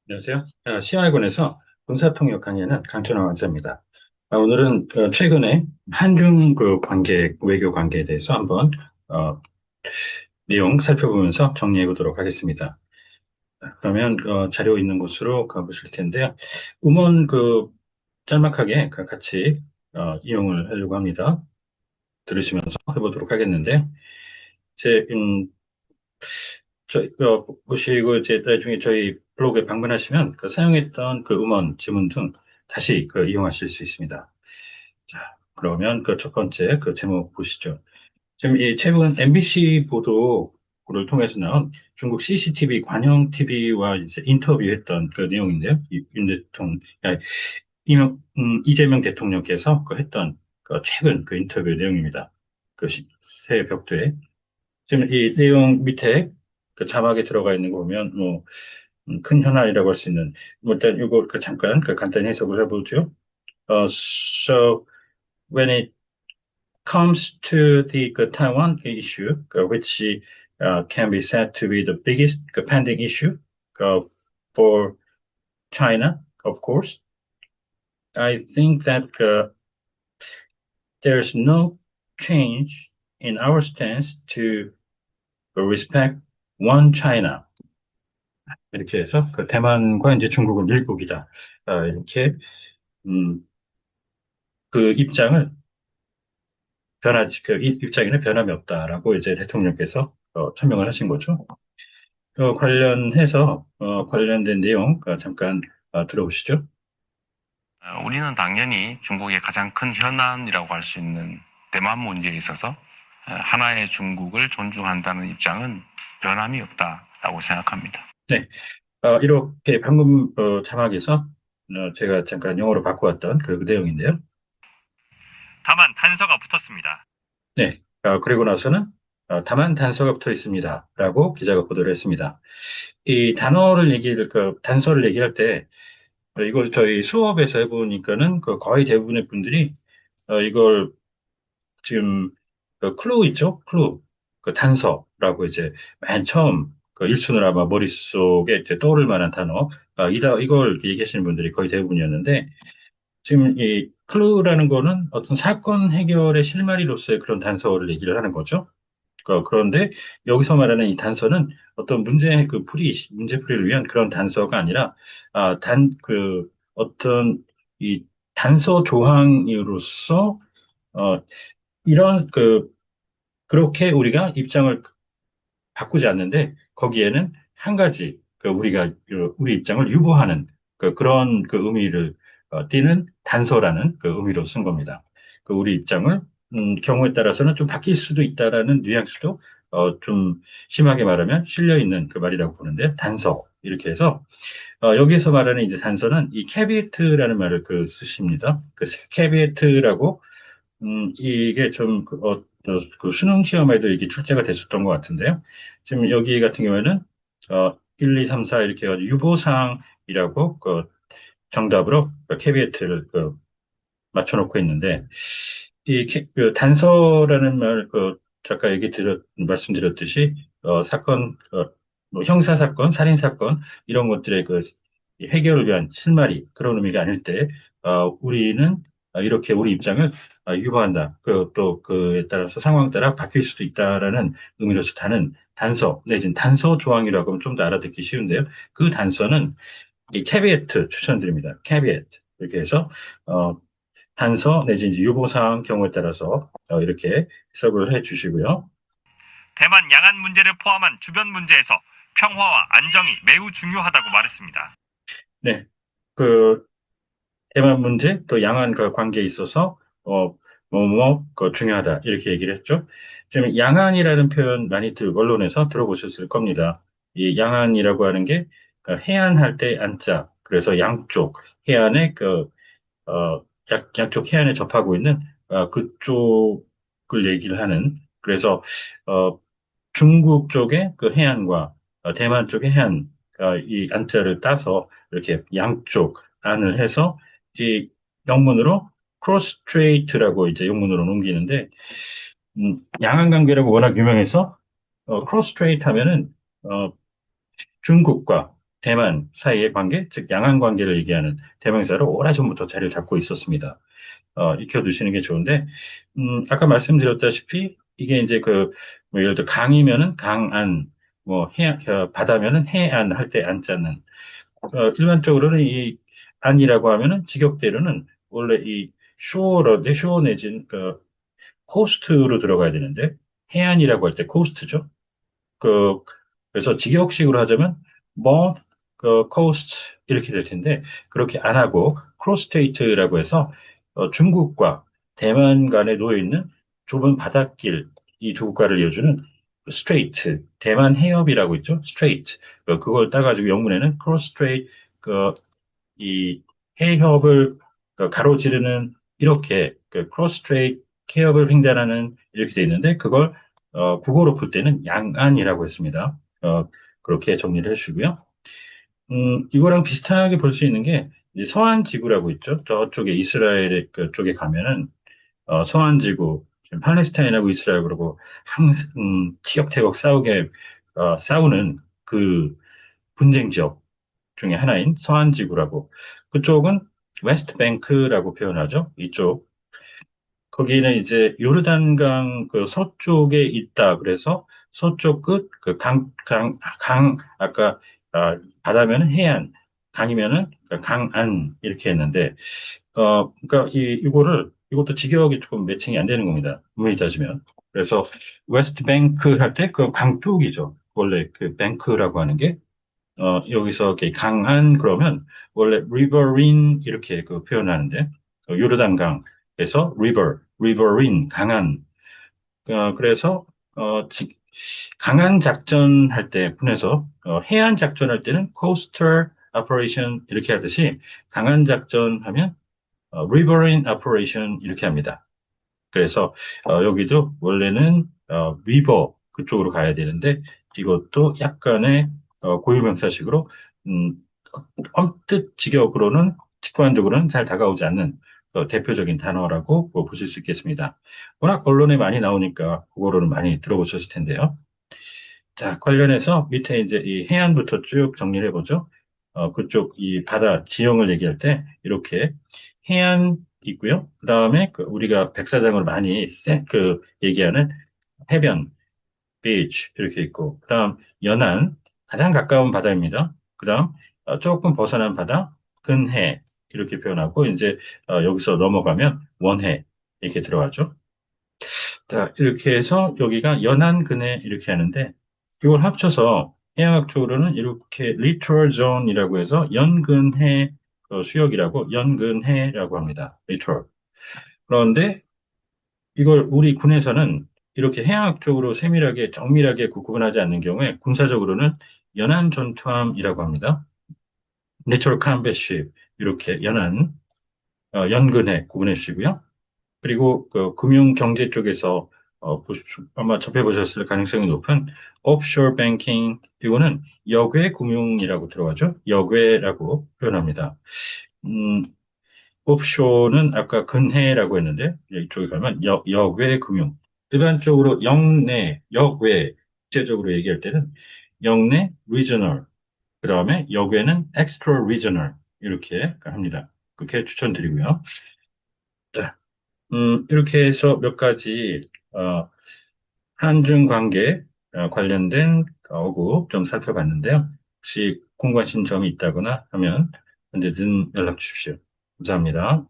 안녕하세요. CI군에서 군사통역 강의하는 강천호 강사입니다. 오늘은 최근에 한중 그 관계, 외교 관계에 대해서 한번 어, 내용 살펴보면서 정리해 보도록 하겠습니다. 그러면 자료 있는 곳으로 가보실 텐데요. 음원 짤막하게 같이 이용을 하려고 합니다. 들으시면서 해보도록 하겠는데, 제 보시고 이제 나중에 저희 블로그에 방문하시면 사용했던 그 음원, 지문 등 다시 이용하실 수 있습니다. 자, 그러면 그 첫 번째 제목 보시죠. 지금 이 최근 MBC 보도를 통해서 나온 중국 CCTV 관영 TV와 이제 인터뷰했던 그 내용인데요. 이재명 대통령께서 했던 최근 인터뷰 내용입니다. 새 벽두에. 지금 이 내용 밑에 자막에 들어가 있는 거 보면 큰 현안이라고 할 수 있는 일단 이거 잠깐 간단히 해석을 해보죠. So when it comes to the Taiwan issue, which can be said to be the biggest pending issue for China, of course, I think that there's no change in our stance to respect one China. 이렇게 해서 대만과 이제 중국은 일국이다. 이렇게 음, 그 입장을 입장에는 변함이 없다라고 이제 대통령께서 천명을 하신 거죠. 관련해서 관련된 내용 잠깐 들어보시죠. 우리는 당연히 중국의 가장 큰 현안이라고 할 수 있는 대만 문제에 있어서 하나의 중국을 존중한다는 입장은 변함이 없다라고 생각합니다. 네, 이렇게 방금 자막에서 제가 잠깐 영어로 바꿔왔던 그 내용인데요. 다만 단서가 붙었습니다. 네, 그리고 나서는 다만 단서가 붙어 있습니다. 라고 기자가 보도를 했습니다. 이 단서를 얘기할 때, 이걸 저희 수업에서 해보니까는 거의 대부분의 분들이 이걸 지금 클루 있죠? 클루. 단서라고 이제 맨 처음 일순으로 아마 머릿속에 이제 떠오를 만한 단어, 이걸 얘기하시는 분들이 거의 대부분이었는데, 지금 이 클루라는 거는 어떤 사건 해결의 실마리로서의 그런 단서를 얘기를 하는 거죠. 그런데 여기서 말하는 이 단서는 어떤 문제 풀이를 위한 그런 단서가 아니라, 어떤 이 단서 조항으로서, 어, 이런 그렇게 우리가 입장을 바꾸지 않는데, 거기에는 한 가지, 우리 입장을 유보하는 그런 의미를 띠는 단서라는 의미로 쓴 겁니다. 우리 입장을 경우에 따라서는 좀 바뀔 수도 있다라는 뉘앙스도 좀 심하게 말하면 실려 있는 그 말이라고 보는데, 단서 이렇게 해서 여기서 말하는 이제 단서는 이 캐비에트라는 말을 쓰십니다. 캐비에트라고 이게 좀 수능 시험에도 이게 출제가 됐었던 것 같은데요. 지금 여기 같은 경우에는 1, 2, 3, 4 이렇게 해가지고 유보사항이라고 정답으로 캐비에트를 맞춰놓고 있는데, 단서라는 말, 잠깐 말씀드렸듯이, 사건, 뭐 형사사건, 살인사건, 이런 것들의 해결을 위한 실마리, 그런 의미가 아닐 때, 우리는 이렇게 우리 입장을 유보한다. 또 그에 따라서 상황 따라 바뀔 수도 있다라는 의미로서 다는 단서, 내지는 단서 조항이라고 하면 좀 더 알아듣기 쉬운데요. 그 단서는 이 캐비에트 추천드립니다. 캐비에트. 이렇게 해서, 어, 단서 내지 이제 유보사항 경우에 따라서 이렇게 해석을 해 주시고요. 대만 양안 문제를 포함한 주변 문제에서 평화와 안정이 매우 중요하다고 말했습니다. 네. 대만 문제 또 양안과 관계에 있어서 중요하다 이렇게 얘기를 했죠. 지금 양안이라는 표현 많이 언론에서 들어보셨을 겁니다. 이 양안이라고 하는 게 해안할 때 안자, 그래서 양쪽 해안에 양쪽 해안에 접하고 있는 그쪽을 얘기를 하는, 그래서 어, 중국 쪽의 그 해안과 대만 쪽의 해안, 이 안자를 따서 이렇게 양쪽 안을 해서 이 영문으로 cross straight라고 이제 영문으로 옮기는데, 양안 관계라고 워낙 유명해서 cross strait 하면은 중국과 대만 사이의 관계, 즉 양안 관계를 얘기하는 대명사로 오래전부터 자리를 잡고 있었습니다. 익혀두시는 게 좋은데, 아까 말씀드렸다시피 이게 이제 뭐 예를 들어 강이면은 강안, 뭐 바다면은 해안 할 때 안자는 일반적으로는 이 안이라고 하면은 직역대로는 원래 이 쇼어 내진 코스트로 들어가야 되는데 해안이라고 할 때 코스트죠. 그 그래서 직역식으로 하자면 both coast 이렇게 될 텐데 그렇게 안 하고 cross straight라고 해서 중국과 대만 간에 놓여 있는 좁은 바닷길 이 두 국가를 이어주는 strait 대만 해협이라고 있죠. strait 그걸 따가지고 영문에는 cross strait 이 해협을 가로지르는 이렇게 크로스 스트레이트 해협을 횡단하는 이렇게 돼 있는데 그걸 국어로 풀 때는 양안이라고 했습니다. 그렇게 정리를 해주시고요. 이거랑 비슷하게 볼 수 있는 게 이제 서한 지구라고 있죠. 저쪽에 이스라엘 그쪽에 가면은 서한 지구 지금 팔레스타인하고 이스라엘 그러고 항상 티격태격 싸우는 그 분쟁 지역 중에 하나인 서한지구라고. 그쪽은 웨스트 뱅크라고 표현하죠. 이쪽. 거기는 이제 요르단강 그 서쪽에 있다. 그래서 서쪽 끝, 아까, 바다면은 해안, 강이면은 강안, 이렇게 했는데, 그러니까 이것도 직역이 조금 매칭이 안 되는 겁니다. 엄밀히 따지면. 그래서 웨스트 뱅크 할 때 그 강쪽이죠. 원래 그 뱅크라고 하는 게. 여기서 이렇게 강한 그러면 원래 riverine 이렇게 표현하는데 요르단강에서 riverine 강한 그래서 강한 작전 할 때 군에서 해안 작전 할 때는 coastal operation 이렇게 하듯이 강한 작전 하면 riverine operation 이렇게 합니다. 그래서 여기도 원래는 리버 그쪽으로 가야 되는데 이것도 약간의 고유명사식으로 음, 언뜻 직역으로는 직관적으로는 잘 다가오지 않는 대표적인 단어라고 보실 수 있겠습니다. 워낙 언론에 많이 나오니까 그거로는 많이 들어보셨을 텐데요. 자, 관련해서 밑에 이제 이 해안부터 쭉 정리를 해보죠. 그쪽 이 바다 지형을 얘기할 때 이렇게 해안 있고요. 그 다음에 우리가 백사장으로 많이 얘기하는 해변, beach 이렇게 있고, 그 다음 연안 가장 가까운 바다입니다. 그 다음 조금 벗어난 바다, 근해 이렇게 표현하고 이제 여기서 넘어가면 원해 이렇게 들어가죠. 자, 이렇게 해서 여기가 연안 근해 이렇게 하는데 이걸 합쳐서 해양학적으로는 이렇게 littoral zone이라고 해서 연근해 수역이라고 연근해라고 합니다. littoral. 그런데 이걸 우리 군에서는 이렇게 해양학적으로 세밀하게 정밀하게 구분하지 않는 경우에 군사적으로는 연안 전투함이라고 합니다. Natural Combat Ship 이렇게 연근해 구분해 주시고요. 그리고 금융 경제 쪽에서 아마 접해보셨을 가능성이 높은 오프쇼어 뱅킹 이거는 역외 금융이라고 들어가죠. 역외라고 표현합니다. 음, 오프쇼어는 아까 근해라고 했는데 이쪽에 가면 역외 금융. 일반적으로 역내, 역외 국제적으로 얘기할 때는 역내 regional 그 다음에 역외는 extra regional 이렇게 합니다. 그렇게 추천드리고요. 자, 이렇게 해서 몇 가지 한중 관계 관련된 어구 좀 살펴봤는데요. 혹시 궁금하신 점이 있다거나 하면 언제든 연락 주십시오. 감사합니다.